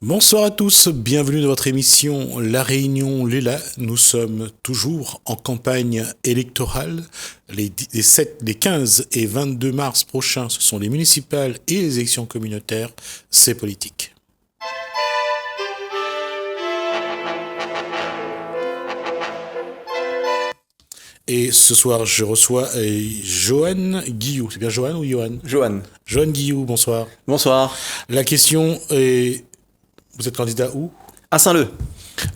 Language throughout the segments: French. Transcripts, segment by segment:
Bonsoir à tous, bienvenue dans votre émission La Réunion Léla. Nous sommes toujours en campagne électorale. Les 15 et 22 mars prochains, ce sont les municipales et les élections communautaires. C'est politique. Et ce soir, je reçois Johan Guillou. C'est bien Johan ou Johan? Johan. Johan Guillou, bonsoir. Bonsoir. La question est... Vous êtes candidat où? À Saint-Leu.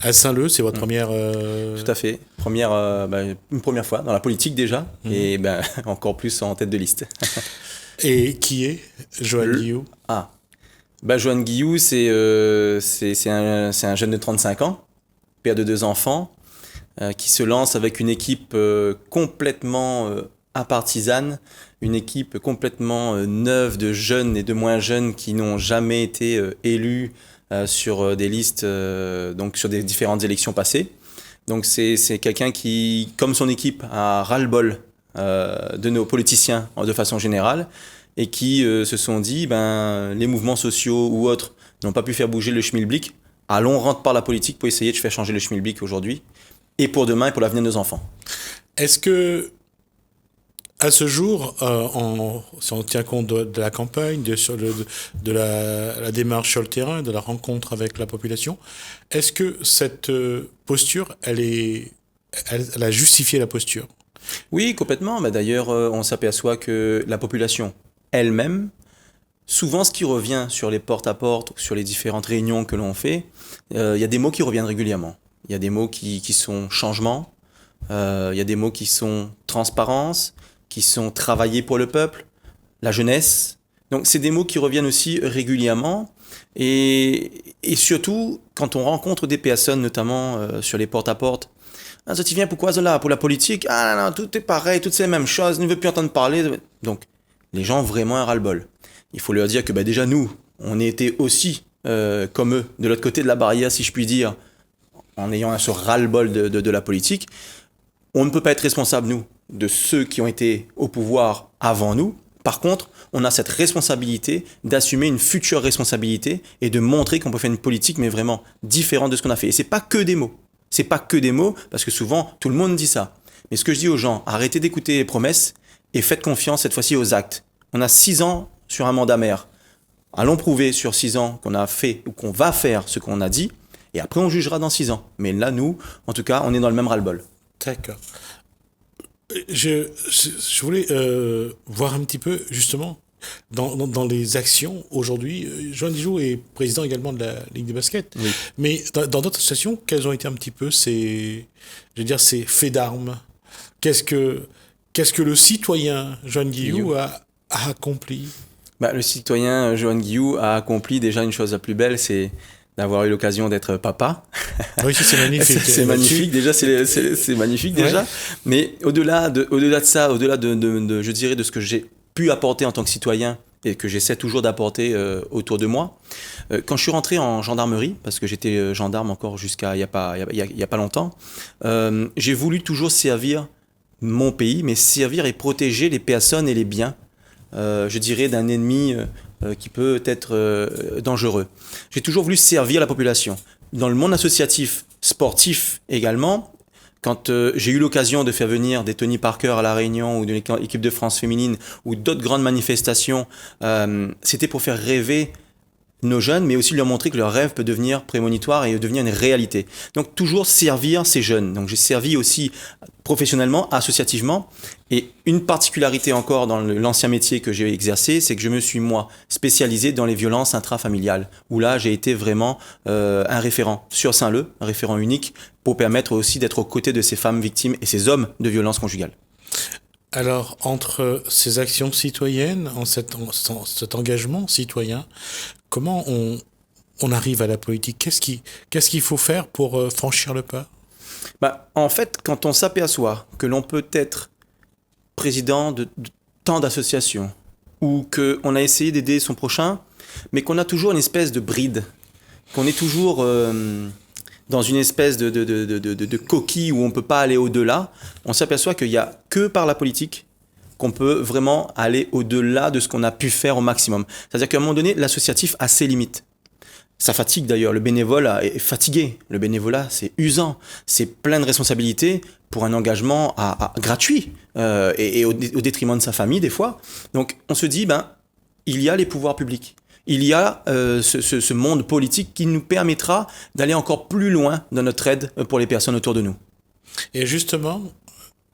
À Saint-Leu, c'est votre première... Tout à fait. Une première fois dans la politique déjà, et encore plus en tête de liste. Et qui est Johan Guillou? Johan Guillou, c'est un jeune de 35 ans, père de 2 enfants, qui se lance avec une équipe complètement apartisane, une équipe complètement neuve de jeunes et de moins jeunes qui n'ont jamais été élus sur des listes, donc sur des différentes élections passées. Donc c'est quelqu'un qui, comme son équipe, a ras-le-bol de nos politiciens de façon générale et qui se sont dit, les mouvements sociaux ou autres n'ont pas pu faire bouger le schmilblick. Allons, rentre par la politique pour essayer de faire changer le schmilblick aujourd'hui et pour demain et pour l'avenir de nos enfants. Est-ce que, à ce jour, si on tient compte de la campagne, de la démarche sur le terrain, de la rencontre avec la population, est-ce que cette posture, elle a justifié la posture? Oui, complètement. D'ailleurs, on s'aperçoit que la population elle-même, souvent ce qui revient sur les porte-à-porte, sur les différentes réunions que l'on fait, il y a des mots qui reviennent régulièrement. Il y a des mots qui sont changement, il y a des mots qui sont transparence, qui sont travaillés pour le peuple, la jeunesse. Donc c'est des mots qui reviennent aussi régulièrement et surtout quand on rencontre des personnes, notamment sur les porte-à-porte. Ah, ça tu viens pourquoi là? Pour la politique? Ah non, tout est pareil, toutes ces mêmes choses, ne veut plus entendre parler. Donc les gens ont vraiment un ras-le-bol. Il faut leur dire que déjà nous, on était aussi comme eux, de l'autre côté de la barrière si je puis dire, en ayant ce ras-le-bol de la politique. On ne peut pas être responsable, nous, de ceux qui ont été au pouvoir avant nous. Par contre, on a cette responsabilité d'assumer une future responsabilité et de montrer qu'on peut faire une politique, mais vraiment différente de ce qu'on a fait. Et c'est pas que des mots. C'est pas que des mots, parce que souvent, tout le monde dit ça. Mais ce que je dis aux gens, arrêtez d'écouter les promesses et faites confiance cette fois-ci aux actes. On a 6 ans sur un mandat maire. Allons prouver sur 6 ans qu'on a fait ou qu'on va faire ce qu'on a dit. Et après, on jugera dans 6 ans. Mais là, nous, en tout cas, on est dans le même ras-le-bol. D'accord. Je voulais voir un petit peu, justement, dans les actions aujourd'hui. Johan Guillou est président également de la Ligue de basket. Oui. Mais dans d'autres associations, quels ont été un petit peu ces faits d'armes? Qu'est-ce que le citoyen Johan Guillou a accompli? Le citoyen Johan Guillou a accompli déjà une chose la plus belle, c'est d'avoir eu l'occasion d'être papa. Oui, c'est magnifique. c'est magnifique, déjà, c'est magnifique, déjà. Ouais. Mais au-delà de ça, au-delà je dirais, de ce que j'ai pu apporter en tant que citoyen et que j'essaie toujours d'apporter autour de moi, quand je suis rentré en gendarmerie, parce que j'étais gendarme encore jusqu'à il y a pas longtemps, j'ai voulu toujours servir mon pays, mais servir et protéger les personnes et les biens, je dirais, d'un ennemi qui peut être dangereux. J'ai toujours voulu servir la population. Dans le monde associatif, sportif également, quand j'ai eu l'occasion de faire venir des Tony Parker à La Réunion ou de l'équipe de France féminine ou d'autres grandes manifestations, c'était pour faire rêver nos jeunes, mais aussi leur montrer que leur rêve peut devenir prémonitoire et devenir une réalité. Donc toujours servir ces jeunes. Donc j'ai servi aussi professionnellement, associativement. Et une particularité encore dans l'ancien métier que j'ai exercé, c'est que je me suis, moi, spécialisé dans les violences intrafamiliales, où là, j'ai été vraiment un référent sur Saint-Leu, un référent unique, pour permettre aussi d'être aux côtés de ces femmes victimes et ces hommes de violences conjugales. Alors, entre ces actions citoyennes, cet engagement citoyen, comment on arrive à la politique? Qu'est-ce qu'il faut faire pour franchir le pas? En fait, quand on s'aperçoit que l'on peut être président de tant d'associations ou qu'on a essayé d'aider son prochain, mais qu'on a toujours une espèce de bride, qu'on est toujours dans une espèce de coquille où on ne peut pas aller au-delà, on s'aperçoit qu'il n'y a que par la politique qu'on peut vraiment aller au-delà de ce qu'on a pu faire au maximum. C'est-à-dire qu'à un moment donné, l'associatif a ses limites. Ça fatigue d'ailleurs. Le bénévolat est fatigué. Le bénévolat, c'est usant. C'est plein de responsabilités pour un engagement gratuit et au détriment de sa famille des fois. Donc on se dit, il y a les pouvoirs publics. Il y a ce monde politique qui nous permettra d'aller encore plus loin dans notre aide pour les personnes autour de nous. Et justement,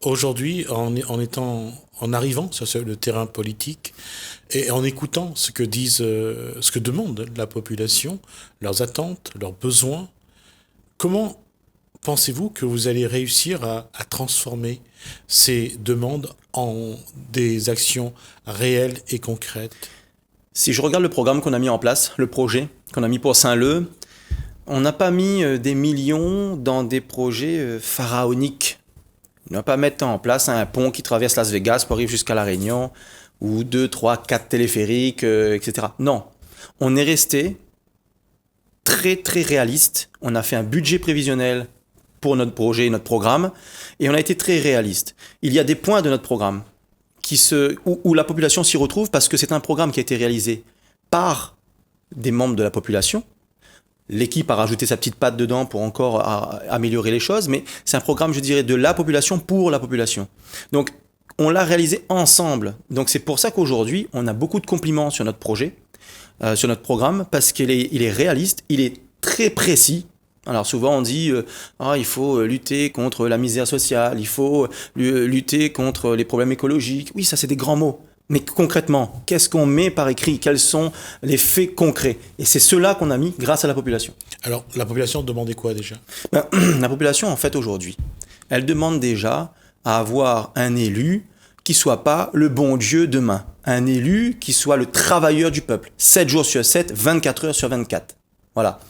aujourd'hui, en arrivant sur le terrain politique et en écoutant ce que demande la population, leurs attentes, leurs besoins, comment pensez-vous que vous allez réussir à transformer ces demandes en des actions réelles et concrètes? Si je regarde le programme qu'on a mis en place, le projet qu'on a mis pour Saint-Leu, on n'a pas mis des millions dans des projets pharaoniques. On n'a pas mettre en place un pont qui traverse Las Vegas pour arriver jusqu'à La Réunion, ou 2, 3, 4 téléphériques, etc. Non, on est resté très très réaliste. On a fait un budget prévisionnel pour notre projet, notre programme, et on a été très réaliste. Il y a des points de notre programme où la population s'y retrouve parce que c'est un programme qui a été réalisé par des membres de la population. L'équipe a rajouté sa petite patte dedans pour encore améliorer les choses, mais c'est un programme, je dirais, de la population pour la population. Donc, on l'a réalisé ensemble. Donc, c'est pour ça qu'aujourd'hui, on a beaucoup de compliments sur notre projet, sur notre programme, parce qu'il est réaliste, il est très précis. Alors souvent on dit il faut lutter contre la misère sociale, il faut lutter contre les problèmes écologiques. Oui, ça c'est des grands mots. Mais concrètement, qu'est-ce qu'on met par écrit? Quels sont les faits concrets? Et c'est cela qu'on a mis grâce à la population. Alors, la population demandait quoi déjà? La population, en fait, aujourd'hui, elle demande déjà à avoir un élu qui soit pas le bon Dieu demain. Un élu qui soit le travailleur du peuple. 7 jours sur 7, 24 heures sur 24. Voilà.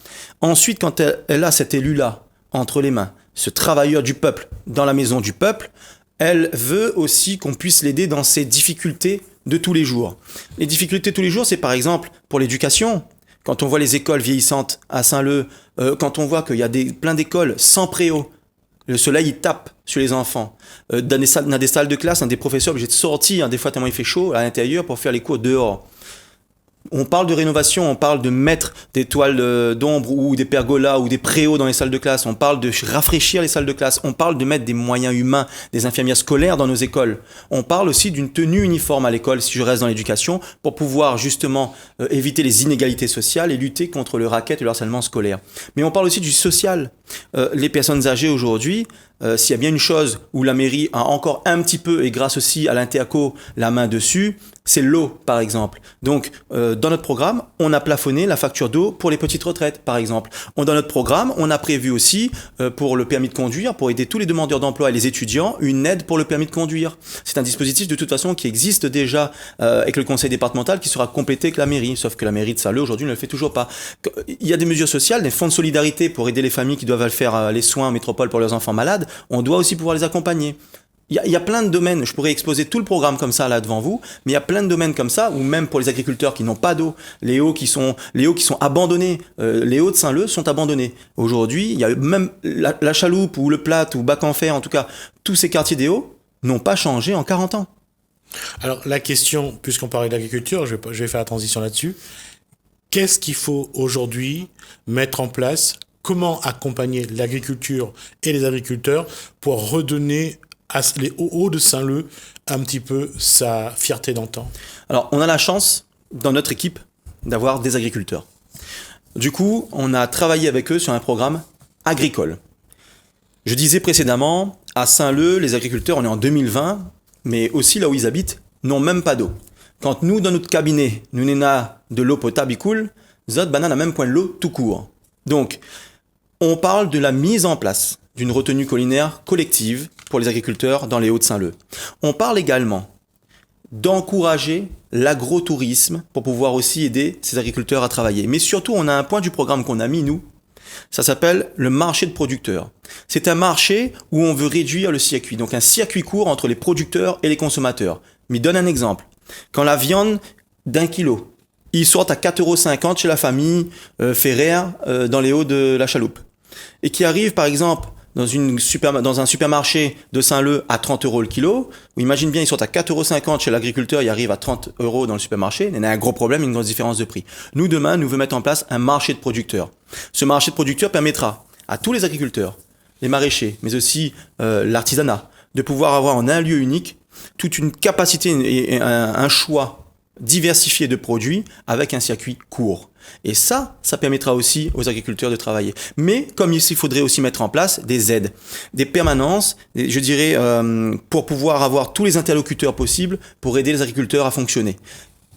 Ensuite, quand elle a cet élu-là entre les mains, ce travailleur du peuple dans la maison du peuple, elle veut aussi qu'on puisse l'aider dans ses difficultés de tous les jours. Les difficultés de tous les jours, c'est par exemple pour l'éducation. Quand on voit les écoles vieillissantes à Saint-Leu, quand on voit qu'il y a plein d'écoles sans préau, le soleil il tape sur les enfants. Dans des salles de classe, des professeurs obligés de sortir, des fois tellement il fait chaud à l'intérieur pour faire les cours dehors. On parle de rénovation, on parle de mettre des toiles d'ombre ou des pergolas ou des préaux dans les salles de classe, on parle de rafraîchir les salles de classe, on parle de mettre des moyens humains, des infirmières scolaires dans nos écoles. On parle aussi d'une tenue uniforme à l'école, si je reste dans l'éducation, pour pouvoir justement éviter les inégalités sociales et lutter contre le racket et le harcèlement scolaire. Mais on parle aussi du social. Les personnes âgées aujourd'hui, s'il y a bien une chose où la mairie a encore un petit peu, et grâce aussi à l'Interco, la main dessus, c'est l'eau, par exemple. Donc, dans notre programme, on a plafonné la facture d'eau pour les petites retraites, par exemple. Dans notre programme, on a prévu aussi, pour le permis de conduire, pour aider tous les demandeurs d'emploi et les étudiants, une aide pour le permis de conduire. C'est un dispositif, de toute façon, qui existe déjà avec le conseil départemental, qui sera complété avec la mairie. Sauf que la mairie de Saint-Leu, aujourd'hui, ne le fait toujours pas. Il y a des mesures sociales, des fonds de solidarité pour aider les familles qui doivent faire les soins en métropole pour leurs enfants malades. On doit aussi pouvoir les accompagner. Il y a plein de domaines, je pourrais exposer tout le programme comme ça là devant vous, mais il y a plein de domaines comme ça, ou même pour les agriculteurs qui n'ont pas d'eau, les hauts qui sont abandonnés, les hauts de Saint-Leu sont abandonnés. Aujourd'hui, il y a même la Chaloupe ou le Plat ou Bac-en-Fer, en tout cas, tous ces quartiers des hauts n'ont pas changé en 40 ans. Alors la question, puisqu'on parlait d'agriculture, je vais faire la transition là-dessus. Qu'est-ce qu'il faut aujourd'hui mettre en place? Comment accompagner l'agriculture et les agriculteurs pour redonner les hauts de Saint-Leu un petit peu sa fierté d'antan? Alors, on a la chance, dans notre équipe, d'avoir des agriculteurs. Du coup, on a travaillé avec eux sur un programme agricole. Je disais précédemment, à Saint-Leu, les agriculteurs, on est en 2020, mais aussi là où ils habitent, n'ont même pas d'eau. Quand nous, dans notre cabinet, nous n'avons de l'eau potable, il coule, Zot, banane, à même point de l'eau, tout court. Donc, on parle de la mise en place d'une retenue collinaire collective pour les agriculteurs dans les Hauts-de-Saint-Leu. On parle également d'encourager l'agrotourisme pour pouvoir aussi aider ces agriculteurs à travailler. Mais surtout, on a un point du programme qu'on a mis, nous, ça s'appelle le marché de producteurs. C'est un marché où on veut réduire le circuit, donc un circuit court entre les producteurs et les consommateurs. Mais donne un exemple. Quand la viande d'1 kilo, ils sortent à 4,50 € chez la famille Ferrer dans les Hauts de la Chaloupe. Et qui arrive par exemple dans un supermarché de Saint-Leu à 30 euros le kilo, ou imagine bien, ils sont à 4,50 € chez l'agriculteur, ils arrivent à 30 € dans le supermarché, il y a un gros problème, une grosse différence de prix. Nous, demain, nous voulons mettre en place un marché de producteurs. Ce marché de producteurs permettra à tous les agriculteurs, les maraîchers, mais aussi l'artisanat, de pouvoir avoir en un lieu unique toute une capacité et un choix diversifié de produits avec un circuit court. Et ça permettra aussi aux agriculteurs de travailler. Mais comme il faudrait aussi mettre en place des aides, des permanences, je dirais, pour pouvoir avoir tous les interlocuteurs possibles pour aider les agriculteurs à fonctionner.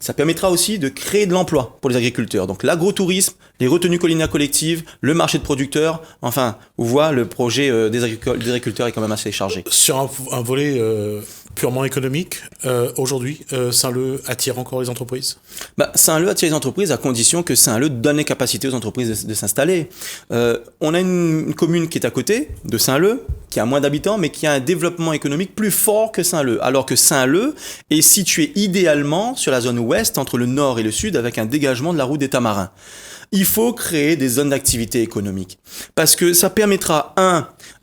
Ça permettra aussi de créer de l'emploi pour les agriculteurs. Donc l'agrotourisme, les retenues collinaires collectives, le marché de producteurs, enfin, on voit le projet des agriculteurs est quand même assez chargé. Sur un volet purement économique, aujourd'hui, Saint-Leu attire encore les entreprises? Saint-Leu attire les entreprises à condition que Saint-Leu donne les capacités aux entreprises de s'installer. On a une commune qui est à côté de Saint-Leu, qui a moins d'habitants, mais qui a un développement économique plus fort que Saint-Leu. Alors que Saint-Leu est situé idéalement sur la zone ouest, entre le nord et le sud, avec un dégagement de la route des Tamarins. Il faut créer des zones d'activité économique. Parce que ça permettra,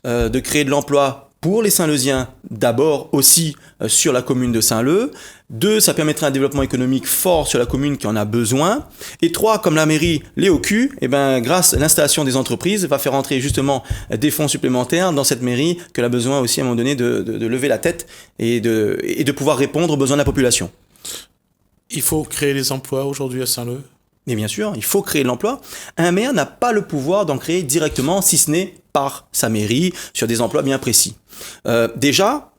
de créer de l'emploi pour les Saint-Leusiens, d'abord aussi sur la commune de Saint-Leu. 2, ça permettra un développement économique fort sur la commune qui en a besoin. Et 3, comme la mairie l'est au cul, grâce à l'installation des entreprises, va faire entrer justement des fonds supplémentaires dans cette mairie qu'elle a besoin aussi à un moment donné de lever la tête et de pouvoir répondre aux besoins de la population. Il faut créer des emplois aujourd'hui à Saint-Leu? Mais bien sûr, il faut créer de l'emploi. Un maire n'a pas le pouvoir d'en créer directement, si ce n'est par sa mairie, sur des emplois bien précis. Déjà,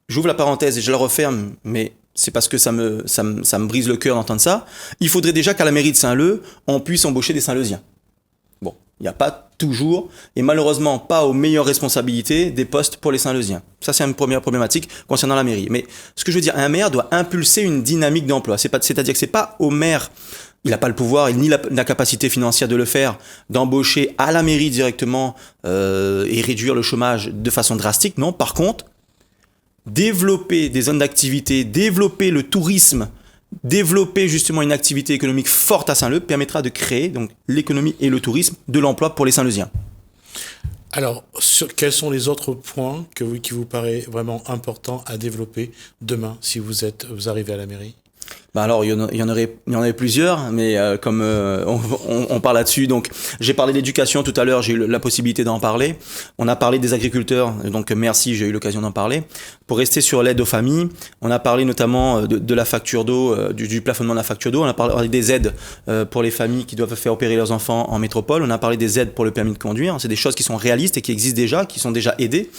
j'ouvre la parenthèse et je la referme, mais c'est parce que ça me brise le cœur d'entendre ça. Il faudrait déjà qu'à la mairie de Saint-Leu, on puisse embaucher des Saint-Leusiens. Bon, il n'y a pas toujours, et malheureusement pas aux meilleures responsabilités, des postes pour les Saint-Leusiens. Ça, c'est une première problématique concernant la mairie. Mais ce que je veux dire, un maire doit impulser une dynamique d'emploi. C'est-à-dire que c'est pas au maire, il n'a pas le pouvoir ni la capacité financière de le faire, d'embaucher à la mairie directement et réduire le chômage de façon drastique. Non, par contre, développer des zones d'activité, développer le tourisme, développer justement une activité économique forte à Saint-Leu permettra de créer donc l'économie et le tourisme, de l'emploi pour les Saint-Leusiens. Alors, quels sont les autres points qui vous paraît vraiment importants à développer demain si vous arrivez à la mairie? Alors, il y en aurait plusieurs, mais comme on parle là-dessus, donc j'ai parlé d'éducation tout à l'heure, j'ai eu la possibilité d'en parler. On a parlé des agriculteurs, donc merci, j'ai eu l'occasion d'en parler. Pour rester sur l'aide aux familles, on a parlé notamment de la facture d'eau, du plafonnement de la facture d'eau. On a parlé des aides pour les familles qui doivent faire opérer leurs enfants en métropole. On a parlé des aides pour le permis de conduire. C'est des choses qui sont réalistes et qui existent déjà, qui sont déjà aidées.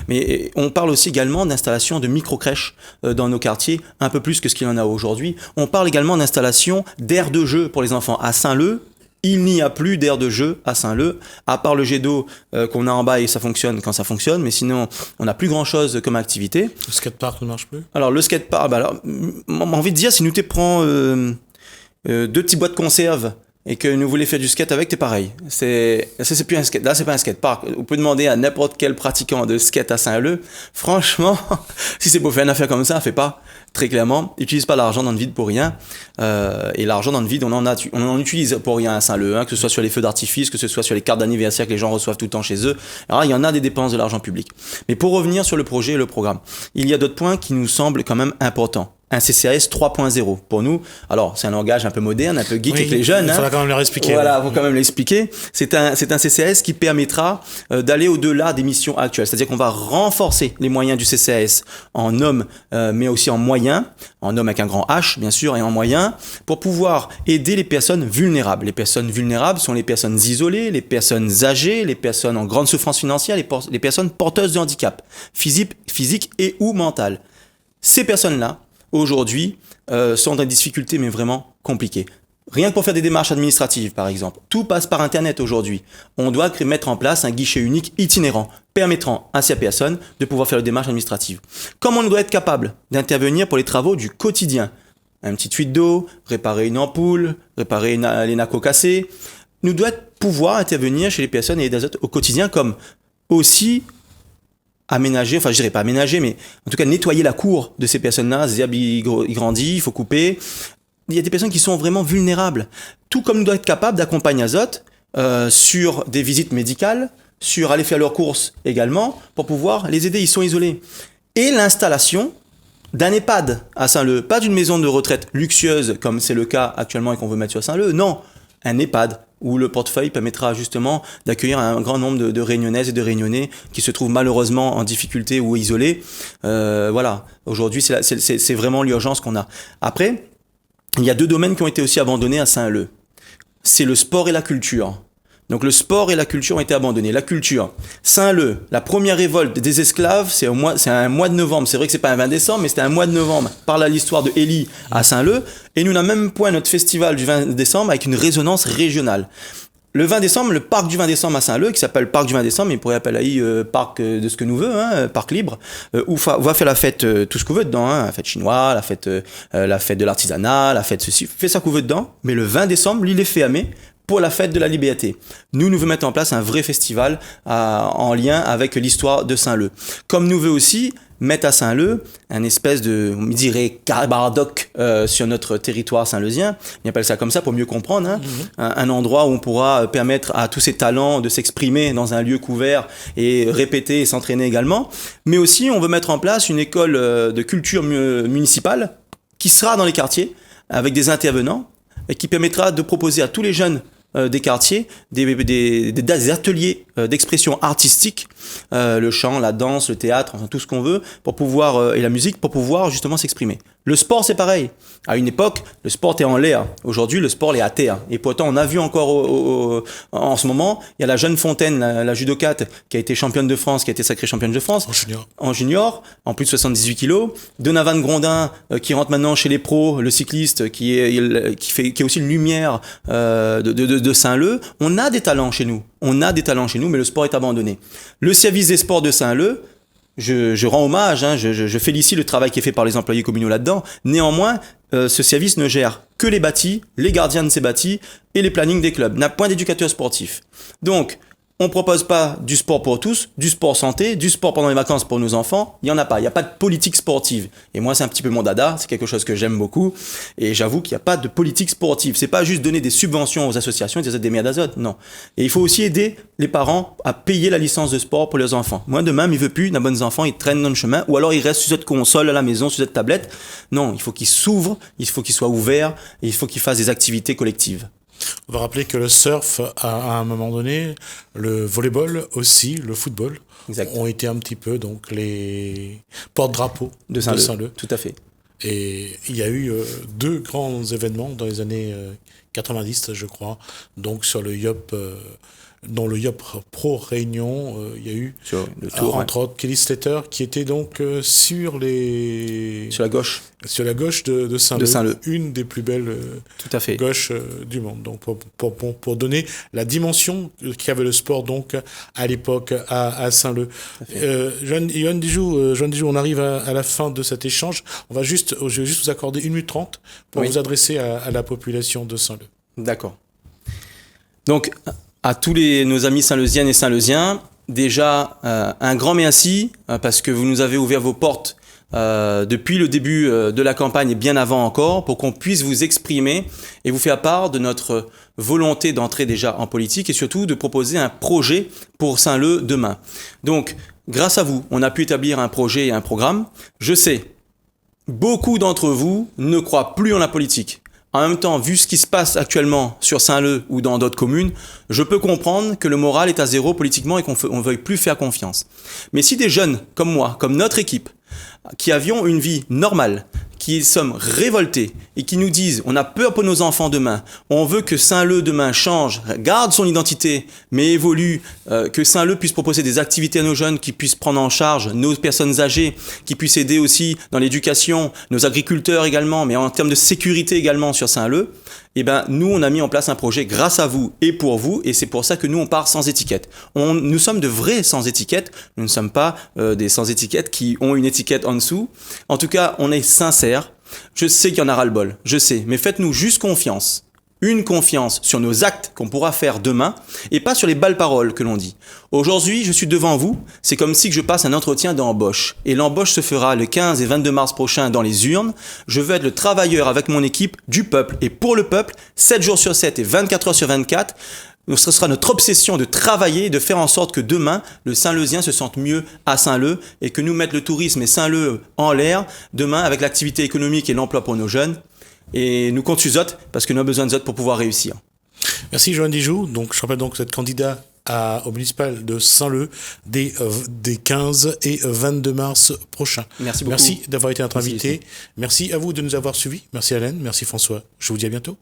Mais on parle aussi également d'installation de micro-crèches dans nos quartiers, un peu plus que ce qu'il y en a aujourd'hui. On parle également d'installation d'aires de jeu pour les enfants. À Saint-Leu, il n'y a plus d'aire de jeu à Saint-Leu, à part le jet d'eau qu'on a en bas et ça fonctionne quand ça fonctionne, mais sinon, on n'a plus grand-chose comme activité. Le skatepark ne marche plus? Alors, le skatepark, j'ai envie de dire, si nous te prends 2 petits boîtes de conserve et que nous voulons faire du skate avec, c'est pareil. C'est plus un skate. Là, c'est pas un skatepark. Vous pouvez demander à n'importe quel pratiquant de skate à Saint-Leu. Franchement, si c'est pour faire une affaire comme ça, fait pas. Très clairement, utilise pas l'argent dans le vide pour rien. Et l'argent dans le vide, on en utilise pour rien à Saint-Leu, que ce soit sur les feux d'artifice, que ce soit sur les cartes d'anniversaire que les gens reçoivent tout le temps chez eux. Alors, il y en a des dépenses de l'argent public. Mais pour revenir sur le projet et le programme, il y a d'autres points qui nous semblent quand même importants. Un CCAS 3.0 pour nous. Alors, c'est un langage un peu moderne, un peu geek avec les jeunes. Il faudra quand même leur expliquer. Voilà, il faut quand même l'expliquer. C'est un CCAS qui permettra d'aller au-delà des missions actuelles. C'est-à-dire qu'on va renforcer les moyens du CCAS en hommes, mais aussi en moyens, en hommes avec un grand H, bien sûr, et en moyens, pour pouvoir aider les personnes vulnérables. Les personnes vulnérables sont les personnes isolées, les personnes âgées, les personnes en grande souffrance financière, les personnes porteuses de handicap, physique et ou mental. Ces personnes-là, aujourd'hui, sont dans des difficultés, mais vraiment compliquées. Rien que pour faire des démarches administratives, par exemple. Tout passe par Internet aujourd'hui. On doit mettre en place un guichet unique itinérant, permettant à ces personnes de pouvoir faire les démarches administratives. Comme on doit être capable d'intervenir pour les travaux du quotidien, une petite fuite d'eau, réparer une ampoule, réparer les nacos cassés, nous devons pouvoir intervenir chez les personnes et les autres au quotidien, comme aussi aménager, enfin je dirais pas aménager, mais en tout cas nettoyer la cour de ces personnes-là. Zerbe, il grandit, il faut couper. Il y a des personnes qui sont vraiment vulnérables. Tout comme nous doit être capable d'accompagner Azote sur des visites médicales, sur aller faire leurs courses également pour pouvoir les aider. Ils sont isolés. Et l'installation d'un EHPAD à Saint-Leu, pas d'une maison de retraite luxueuse comme c'est le cas actuellement et qu'on veut mettre sur Saint-Leu, non, un EHPAD où le portefeuille permettra justement d'accueillir un grand nombre de Réunionnaises et de Réunionnais qui se trouvent malheureusement en difficulté ou isolés. Voilà, aujourd'hui c'est vraiment l'urgence qu'on a. Après, il y a 2 domaines qui ont été aussi abandonnés à Saint-Leu. C'est le sport et la culture. Donc le sport et la culture ont été abandonnés. La culture, Saint-Leu, la première révolte des esclaves, c'est un mois de novembre. C'est vrai que c'est pas un 20 décembre, mais c'était un mois de novembre. Par là l'histoire de Élie à Saint-Leu. Et nous n'avons même point notre festival du 20 décembre avec une résonance régionale. Le 20 décembre, le parc du 20 décembre à Saint-Leu, qui s'appelle Parc du 20 décembre, il pourrait appeler parc de ce que nous veut, parc libre, où on va faire la fête, tout ce qu'on veut dedans, la fête chinoise, la fête de l'artisanat, la fête ceci, fait ça qu'on veut dedans. Mais le 20 décembre, l'île est fermée pour la fête de la liberté. Nous voulons mettre en place un vrai festival en lien avec l'histoire de Saint-Leu. Comme nous voulons aussi mettre à Saint-Leu un espèce de, on dirait, cabardoc sur notre territoire saint-leusien. On appelle ça comme ça pour mieux comprendre. Un endroit où on pourra permettre à tous ces talents de s'exprimer dans un lieu couvert et répéter et s'entraîner également. Mais aussi, on veut mettre en place une école de culture municipale qui sera dans les quartiers avec des intervenants et qui permettra de proposer à tous les jeunes des quartiers, des ateliers d'expression artistique, le chant, la danse, le théâtre, enfin tout ce qu'on veut, pour pouvoir et la musique, pour pouvoir justement s'exprimer. Le sport, c'est pareil. À une époque, le sport était en l'air. Aujourd'hui, le sport est à terre. Et pourtant, on a vu encore en ce moment, il y a la jeune Fontaine, la judokate, qui a été championne de France, qui a été sacrée championne de France. En junior, en plus de 78 kilos. Donovan Grondin, qui rentre maintenant chez les pros, le cycliste, qui est aussi une lumière de Saint-Leu. On a des talents chez nous. Mais le sport est abandonné. Le service des sports de Saint-Leu, je rends hommage, je félicite le travail qui est fait par les employés communaux là-dedans. Néanmoins, ce service ne gère que les bâtis, les gardiens de ces bâtis et les plannings des clubs. N'a point d'éducateur sportif. Donc, on propose pas du sport pour tous, du sport santé, du sport pendant les vacances pour nos enfants. Il y en a pas. Il n'y a pas de politique sportive. Et moi, c'est un petit peu mon dada. C'est quelque chose que j'aime beaucoup. Et j'avoue qu'il n'y a pas de politique sportive. C'est pas juste donner des subventions aux associations et des aides des mers d'azote. Non. Et il faut aussi aider les parents à payer la licence de sport pour leurs enfants. Moi, demain, il veut plus d'un bon enfant. Il traîne dans le chemin. Ou alors, il reste sur cette console à la maison, sur cette tablette. Non. Il faut qu'il s'ouvre. Il faut qu'il soit ouvert. Et il faut qu'il fasse des activités collectives. On va rappeler que le surf, à un moment donné, le volleyball aussi, le football, ont été un petit peu donc les porte-drapeaux de Saint-Leu. Tout à fait. Et il y a eu 2 grands événements dans les années 90, je crois, donc sur le YOP. Dans le YOP Pro Réunion, il y a eu entre autres Kelly Slater qui était donc sur la gauche de Saint-Leu, une des plus belles gauches du monde. Donc pour donner la dimension qu'avait le sport donc à l'époque à Saint-Leu. Yoann Dijou, on arrive à la fin de cet échange. Je vais juste vous accorder 1 minute 30 pour vous adresser à la population de Saint-Leu. D'accord. Donc à tous nos amis saint-leusiennes et saint-leusiens, déjà un grand merci parce que vous nous avez ouvert vos portes depuis le début de la campagne et bien avant encore pour qu'on puisse vous exprimer et vous faire part de notre volonté d'entrer déjà en politique et surtout de proposer un projet pour Saint-Leu demain. Donc, grâce à vous, on a pu établir un projet et un programme. Je sais, beaucoup d'entre vous ne croient plus en la politique. En même temps, vu ce qui se passe actuellement sur Saint-Leu ou dans d'autres communes, je peux comprendre que le moral est à zéro politiquement et qu'on ne veuille plus faire confiance. Mais si des jeunes comme moi, comme notre équipe, qui avions une vie normale, qui sommes révoltés et qui nous disent on a peur pour nos enfants demain, on veut que Saint-Leu demain change, garde son identité, mais évolue, que Saint-Leu puisse proposer des activités à nos jeunes, qui puissent prendre en charge nos personnes âgées, qui puissent aider aussi dans l'éducation, nos agriculteurs également, mais en termes de sécurité également sur Saint-Leu, eh ben, nous, on a mis en place un projet grâce à vous et pour vous, et c'est pour ça que nous, on part sans étiquette. Nous sommes de vrais sans étiquette, nous ne sommes pas des sans étiquette qui ont une étiquette en dessous. En tout cas, on est sincère. Je sais qu'il y en a ras-le-bol, je sais, mais faites-nous juste confiance. Une confiance sur nos actes qu'on pourra faire demain et pas sur les belles paroles que l'on dit. Aujourd'hui, je suis devant vous, c'est comme si je passe un entretien d'embauche. Et l'embauche se fera le 15 et 22 mars prochain dans les urnes. Je veux être le travailleur avec mon équipe du peuple et pour le peuple, 7 jours sur 7 et 24 heures sur 24. Ce sera notre obsession de travailler, de faire en sorte que demain, le Saint-Leusien se sente mieux à Saint-Leu et que nous mettre le tourisme et Saint-Leu en l'air demain avec l'activité économique et l'emploi pour nos jeunes. Et nous comptons sur Zot parce que nous avons besoin de Zot pour pouvoir réussir. Merci Johan Dijoux. Donc, je rappelle donc que vous êtes candidat au municipal de Saint-Leu des 15 et 22 mars prochains. Merci beaucoup. Merci d'avoir été notre invité. Merci à vous de nous avoir suivis. Merci Alain, merci François. Je vous dis à bientôt.